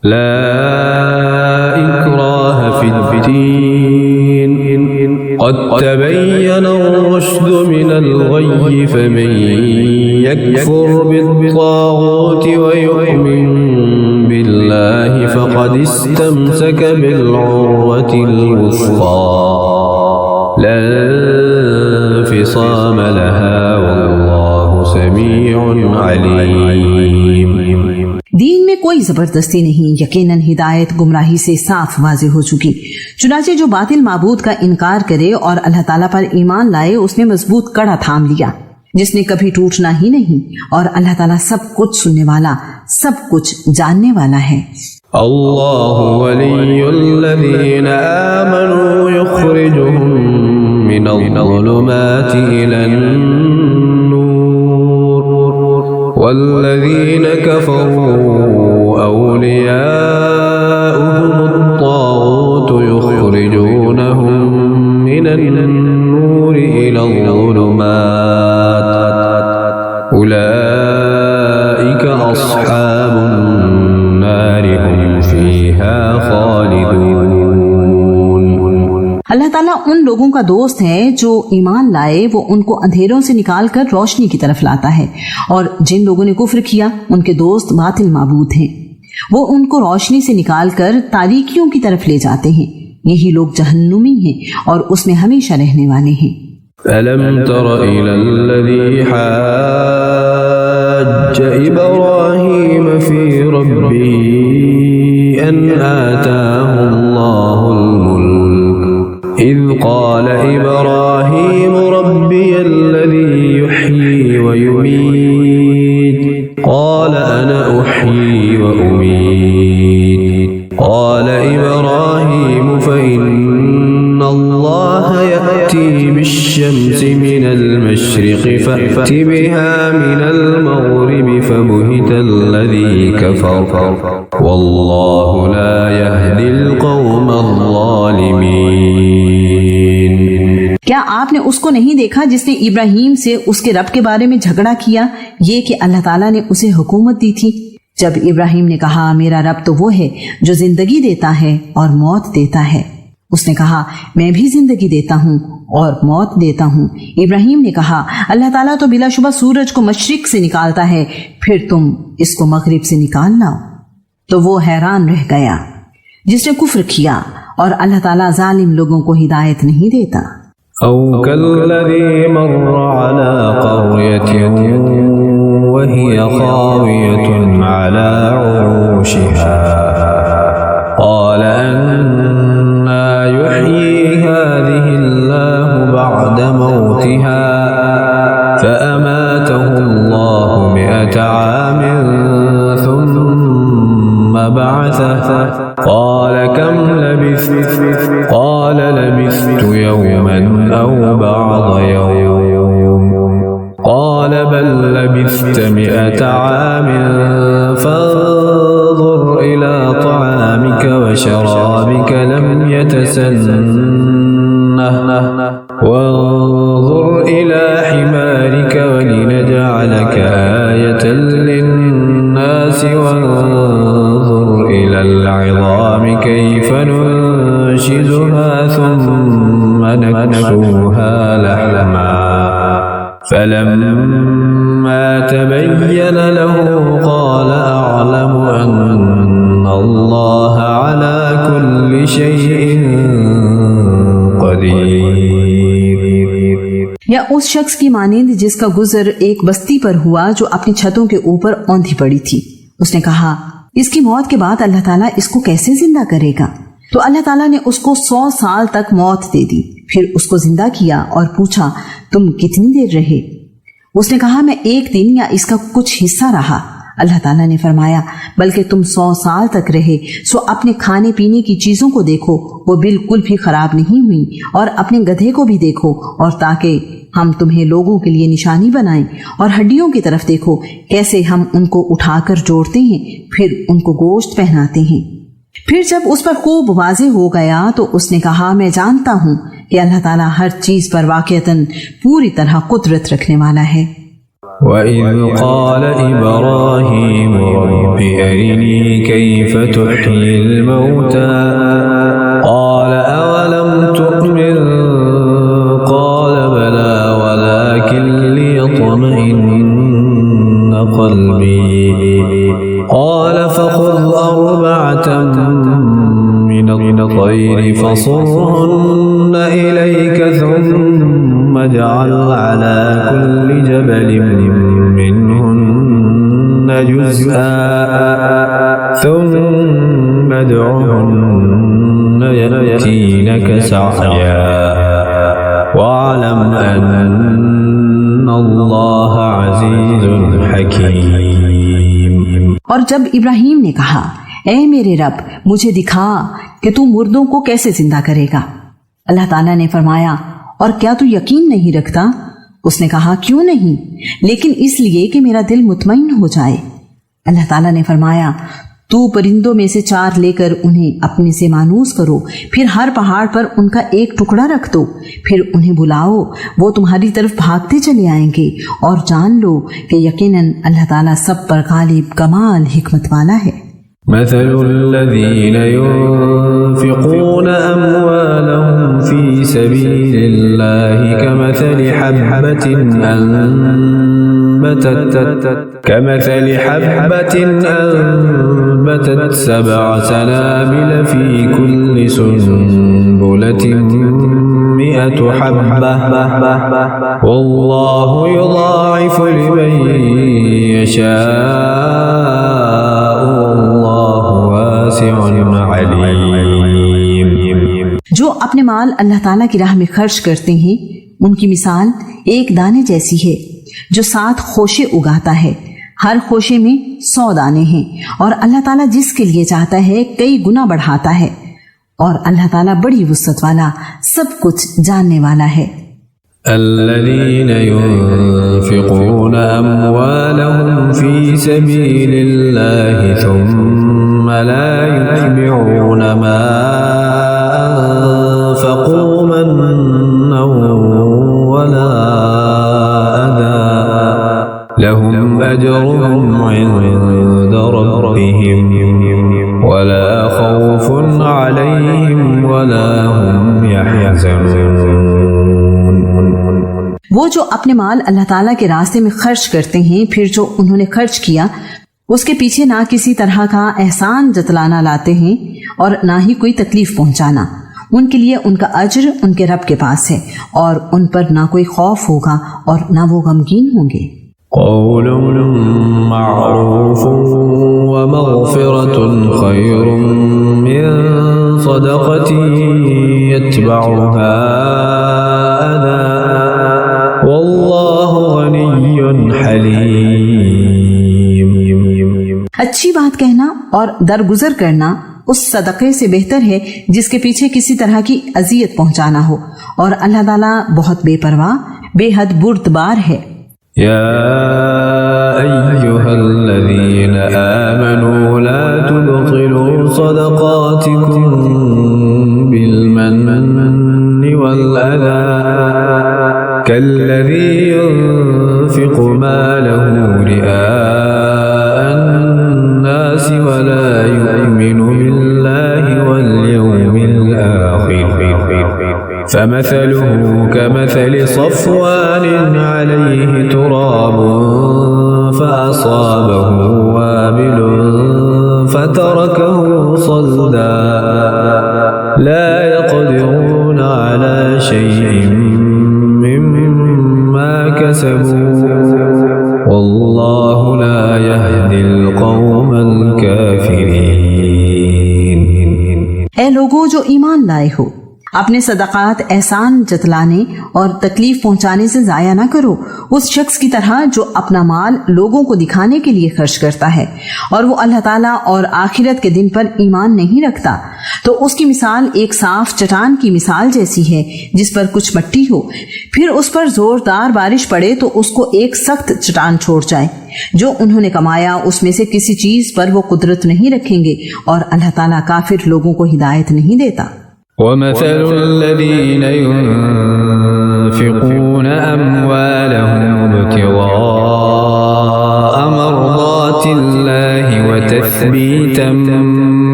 ला इक्राह फिद्दीन क़द तबय्यन ar-रुश्द मिनल ग़य्य फमन यकफुर बित्ताग़ूत व यु'मिन बिल्लाहि फ़क़द इस्तमसक बिल-उर्वतिल वुस्क़ा ला इंफ़िसाम लहा वल्लाहु समीउन अलीम। दीन में कोई जबरदस्ती नहीं, यकीनन हिदायत गुमराही से साफ वाज़ेह हो चुकी। चुनाचे जो बातिल माबूद का इनकार करे और अल्लाह ताला पर ईमान लाए, उसने मजबूत कड़ा थाम लिया जिसने कभी टूटना ही नहीं। और अल्लाह ताला सब कुछ सुनने वाला, सब कुछ जानने वाला है। अल्लाहु वलियुल्लज़ीना आमनू युख़रिजुहुम मिनज़्ज़ुलुमाति इलन-नूर वल्लज़ीना कफ़रू औलियाउहुमुत-ताग़ूतु युख़रिजूनहुम मिनन-नूरि इलज़्ज़ुलुमात उलाइका अस्हाबुन-नारि हुम फ़ीहा ख़ालिदून। अल्लाह ताला उन लोगों का दोस्त है जो ईमान लाए, वो उनको अंधेरों से निकालकर रोशनी की तरफ लाता है। और जिन लोगों ने कुफ्र किया उनके दोस्त बातिल माबूद हैं, वो उनको रोशनी से निकालकर तारीकियों की तरफ ले जाते हैं। यही लोग जहन्नुमी हैं और उसमें हमेशा रहने वाले हैं। अलम तर इलल्लज़ी हज्ज इब्राहीम फी रब्बिही अन आताहुल्लाहुल मुल्क इज़ क़ाल इब्राहीम रब्बियल्लज़ी युह्यी व युमीत क़ाल अना उह्यी व उमीत क़ाल इब्राहीम फ़इन्नल्लाह यअती बिश्शम्सि मिनल मशरिक़ि फ़अति बिहा मिनल मग़रिबि फ़बुहितल्लज़ी कफ़र वल्लाहु ला यहदिल क़ौमल ज़ालिमीन। क्या आपने उसको नहीं देखा जिसने इब्राहीम से उसके रब के बारे में झगड़ा किया, ये कि अल्लाह ताला ने उसे हुकूमत दी थी। जब इब्राहीम ने कहा मेरा रब तो वो है जो जिंदगी देता है और मौत देता है, उसने कहा मैं भी जिंदगी देता हूँ और मौत देता हूँ। इब्राहीम ने कहा अल्लाह ताला तो बिलाशुबा सूरज को मशरिक से निकालता है, फिर तुम इसको मगरिब से निकाल लाओ। तो वो हैरान रह गया जिसने कुफ्र किया, और अल्लाह ताला जालिम लोगों को हिदायत नहीं देता। औ कल्लज़ी मर्र अला क़र्यतिन वहिय ख़ावियतुन अला उरूशिहा क़ाल अन्ना युह्यी हाज़िहिल्लाहु बअद मौतिहा फ़अमातहुल्लाहु मिअत आमिन थुम्म बअसह क़ाल कम लबिस्त क़ाल लबिस्तु यौमन औ बअद यौम क़ाल बल लबिस्त मिअत आमिन फ़न्ज़ुर इला तआमिक व शराबिक लम यतसन्नह वन्ज़ुर इला हिमारिक वलिनजअलक आयतन लिन्नास वन्ज़ुर इलल इज़ामि कैफ़ नुनशिज़ुहा थुम्म नक्सुहा लहमा फलम्मा तबय्यन लहु क़ाल अअलमु अन्नल्लाह अला कुल्लि शैइन क़दीर। या उस शख्स की मानिंद जिसका गुजर एक बस्ती पर हुआ जो अपनी छतों के ऊपर औंधी पड़ी थी। उसने कहा इसकी मौत के बाद अल्लाह ताला इसको कैसे जिंदा करेगा? तो अल्लाह ताला ने उसको 100 साल तक मौत दे दी, फिर उसको जिंदा किया और पूछा तुम कितनी देर रहे? उसने कहा मैं 1 दिन या इसका कुछ हिस्सा रहा। अल्लाह ताला ने फरमाया बल्कि तुम 100 साल तक रहे, सो अपने खाने पीने की चीजों को देखो, वो बिल्कुल भी खराब नहीं हुई, और अपने गधे को भी देखो, और ताकि हम तुम्हें लोगों के लिए निशानी बनाएं, और हड्डियों की तरफ देखो कैसे हम उनको उठाकर जोड़ते हैं, फिर उनको गोश्त पहनाते हैं। फिर जब उस पर खूब वाज़ेह हो गया तो उसने कहा मैं जानता हूँ कि अल्लाह ताला हर चीज पर वाक़ियतन पूरी तरह कुदरत रखने वाला है। वइज़ क़ाल इब्राहीम रब्बि अरिनी कैफ़ तुह्यिल मौता क़ाल अवलम तु'मिन क़ाल बला वलाकिन लियत्मइन्ना क़ल्बी क़ाल फ़ख़ुज़ अर्बअतन मिनत तैर फ़सुरहुन्न इलैक थुम्म इज्अल अला कुल्लि जबलिन मिन्हुन्न जुज़'अन थुम्म उद्'ुहुन्न यअतीनक सअया वअलम अन्नल्लाह अज़ीज़ुन हकीम। और जब इब्राहीम ने कहा, ऐ मेरे रब, मुझे दिखा कि तू मुर्दों को कैसे जिंदा करेगा। अल्लाह ताला ने फरमाया, और क्या तू यकीन नहीं रखता? उसने कहा, क्यों नहीं, लेकिन इसलिए कि मेरा दिल मुतमईन हो जाए। अल्लाह ताला ने फरमाया, तू परिंदों में से 4 लेकर उन्हें अपने से मानूस करो, फिर हर पहाड़ पर उनका एक टुकड़ा रख दो, फिर उन्हें बुलाओ, वो तुम्हारी तरफ भागते चले आएंगे, और जान लो कि यकीनन अल्लाह ताला सब पर गालिब, कमाल, हिकमत वाला है। मसलुल्लज़ीन युन्फ़िक़ून अम्वालहुम फ़ी सबीलिल्लाहि कमसलि हब्बतिन अनबतत सबअ सनाबिल फ़ी कुल्लि सुन्बुलतिन मिअतु हब्बह वल्लाहु युज़ाइफ़ु लिमन यशाअ। जो अपने माल अल्लाह ताला की राह में खर्च करते हैं, उनकी मिसाल एक दाने जैसी है जो 7 खोशे उगाता है। हर खोशे में 100 दाने हैं, और अल्लाह ताला जिसके लिए चाहता है कई गुना बढ़ाता है, और अल्लाह ताला बड़ी वुसअत वाला, सब कुछ जानने वाला है। الذين ينفقون أموالهم في سبيل الله ثم لا يتبعون ما أنفقوا منا ولا أذى لهم أجرهم عند ربهم ولا خوف عليهم ولا هم يحزنون। वो जो अपने माल अल्लाह ताला के रास्ते में खर्च करते हैं, फिर जो उन्होंने खर्च किया उसके पीछे ना किसी तरह का एहसान जतलाना लाते हैं और ना ही कोई तकलीफ पहुंचाना, उनके लिए उनका अज्र उनके रब के पास है, और उन पर ना कोई खौफ होगा और ना वो गमगीन होंगे। क़ौलुन मअरूफ़ुन व मग़फ़िरतुन ख़ैरुम मिन सदक़तिन यतबअुहा अज़ा वल्लाहु गनिय्युन हलीम। अच्छी बात कहना और दरगुजर करना उस सदक़े से बेहतर है जिसके पीछे किसी तरह की अज़ियत पहुंचाना हो, और अल्लाह ताला बहुत बेपरवाह, बेहद बुर्दबार है। या अय्युहल्लज़ीन आमनू ला तुबतिलू सदक़ातिकुम बिलमन्नि वल अज़ा कल्लज़ी युन्फ़िक़ु मालहु रिआअ-अन्नास वला यु'मिनु बिल्लाहि वल यौमिल आखिर फमसलुहु कमसलि सफ़वानिन अलैहि तुराबुन फ़असाबहु वाबिलुन फ़तरकहु सल्दा ला यक़दिरून अला शैइन मिम्मा कसबू वल्लाहु ला यहदिल क़ौमल काफ़िरीन। ऐ लोगों जो ईमान लाए हो, अपने सदक़ात एहसान जतलाने और तकलीफ पहुंचाने से जाया ना करो, उस शख्स की तरह जो अपना माल लोगों को दिखाने के लिए खर्च करता है और वो अल्लाह ताला और आखिरत के दिन पर ईमान नहीं रखता, तो उसकी मिसाल एक साफ चट्टान की मिसाल जैसी है जिस पर कुछ मट्टी हो, फिर उस पर जोरदार बारिश पड़े तो उसको एक सख्त चट्टान छोड़ जाए। जो उन्होंने कमाया उसमें से किसी चीज पर वो कुदरत नहीं रखेंगे, और अल्लाह ताला काफिर लोगों को हिदायत नहीं देता। ومثل الذين ينفقون أموالهم ابتغاء الله وتثبيتا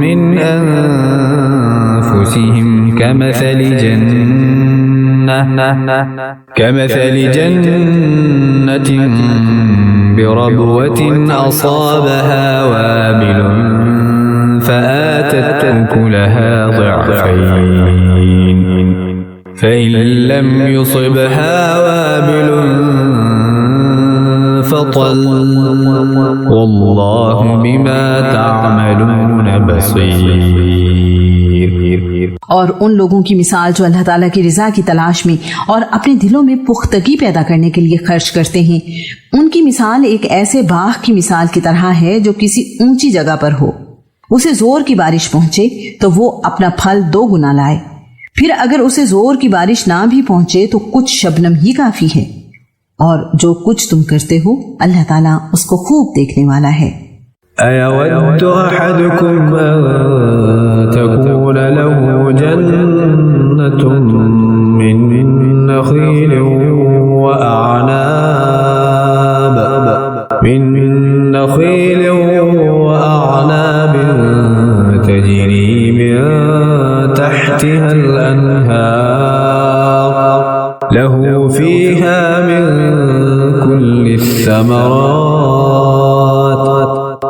من أنفسهم كمثل جنة بربوة أصابها وابل فآتت أكلها ضعفين فإن لم يصبها وابل فطل والله بما تعملون بصير। और उन लोगों की मिसाल जो अल्लाह ताला की रिजा की तलाश में और अपने दिलों में पुख्तगी पैदा करने के लिए खर्च करते हैं, उनकी मिसाल एक ऐसे बाग की मिसाल की तरह है जो किसी ऊंची जगह पर हो। उसे जोर की बारिश पहुंचे तो वो अपना फल 2 गुना लाए, फिर अगर उसे जोर की बारिश ना भी पहुंचे तो कुछ शबनम ही काफी है। और जो कुछ तुम करते हो अल्लाह ताला उसको खूब देखने वाला है। أيود أحدكم أن تكون له جنة من نخيل وأعناب تجري من تحتها الأنهار له فيها من كل الثمرات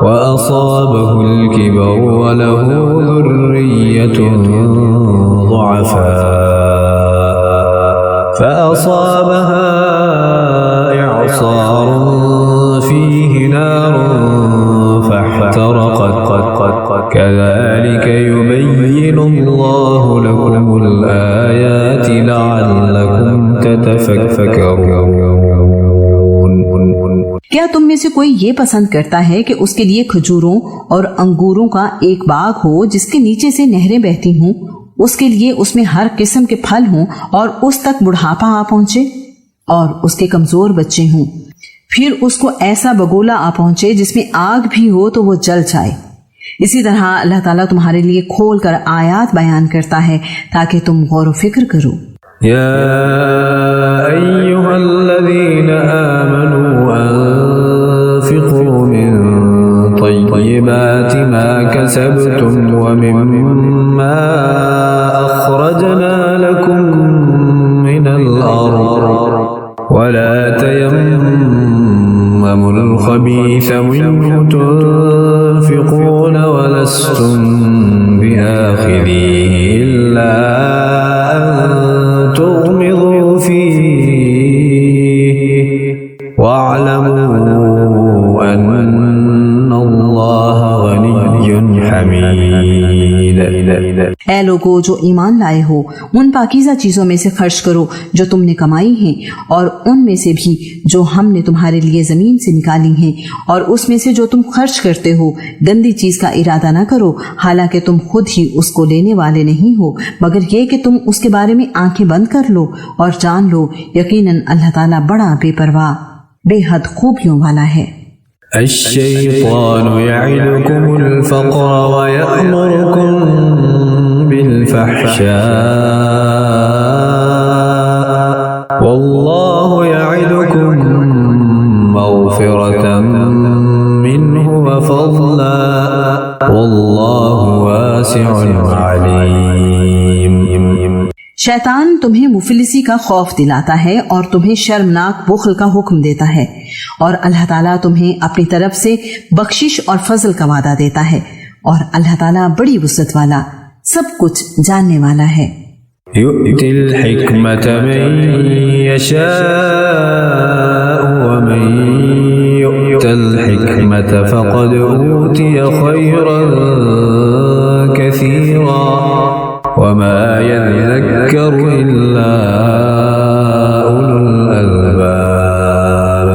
وأصابه الكبر وله ذرية ضعفاء فأصابها إعصار فيه نار فاحترقت كذلك يبين الله لكم الآيات لعلكم تتفكرون। क्या तुम में से कोई ये पसंद करता है कि उसके लिए खजूरों और अंगूरों का एक बाग हो जिसके नीचे से नहरें बहती हों, उसके लिए उसमें हर किस्म के फल हों और उस तक बुढ़ापा आ पहुंचे और उसके कमजोर बच्चे हों, फिर उसको ऐसा बगोला आ पहुंचे जिसमें आग भी हो तो वो जल जाए। इसी तरह अल्लाह ताला तुम्हारे लिए खोल कर आयात बयान करता है ताकि तुम गौर फिक्र करो। या अय्युहल्लज़ीना आमनू अन्फ़िक़ू मिन तय्यिबाति मा कसबतुम व मिम्मा अख़रजना लकुम मिनल अर्ज़ व ला तयम्ममुल ख़बीथ मिन्हु तुन्फ़िक़ून व लस्তুम बिआख़िज़ीहि इल्ला تغمضوا فيه واعلموا أن الله غني حميد। ऐ लोगो जो ईमान लाए हो, उन पाकीज़ा चीजों में से खर्च करो जो तुमने कमाई हैं, और उनमें से भी जो हमने तुम्हारे लिए जमीन से निकाली हैं, और उसमें से जो तुम खर्च करते हो गंदी चीज का इरादा न करो, हालांकि तुम खुद ही उसको लेने वाले नहीं हो, मगर ये कि तुम उसके बारे में आंखें बंद कर लो और जान लो यकीनन अल्लाह ताला बड़ा बेपरवाह बेहद खूबियों वाला है। الشيطان يعدكم الفقر ويأمركم بالفحشاء والله يعدكم مغفرة منه وفضلا والله واسع عليم। शैतान तुम्हें मुफलिसी का खौफ दिलाता है और तुम्हें शर्मनाक बुख्ल का हुक्म देता है, और अल्लाह ताला तुम्हें अपनी तरफ से बख्शिश और फजल का वादा देता है, और अल्लाह ताला बड़ी वुसअत वाला सब कुछ जानने वाला है। यु'तिल हिकमत मन यशाअ व मन यु'तल हिकमत फक़द ऊतिय खैरन कसीरा वमा यज़क्करु इल्ला उलुल अलबाब।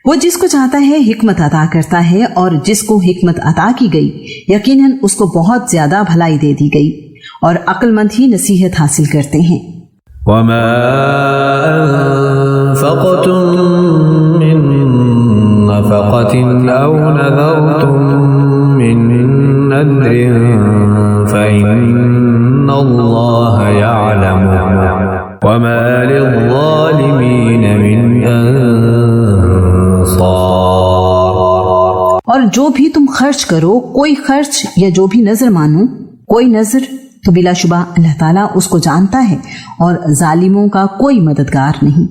वो जिसको चाहता है हिकमत अता करता है, और जिसको हिकमत अता की गई यकीनन उसको बहुत ज्यादा भलाई दे दी गई, और अक्लमंद ही नसीहत हासिल करते हैं। वमा अनफ़क़तुम मिन नफ़क़तिन औ नज़रतुम मिन नज़रिन फ़इन्नल्लाह यअलमु वमा लिज़्ज़ालिमीन मिन अंसार। और और जो भी तुम खर्च करो, कोई खर्च या जो भी नजर मानो, कोई नजर, तो बिलाशुबा अल्लाह ताला उसको जानता है और जालिमों का कोई मददगार नहीं।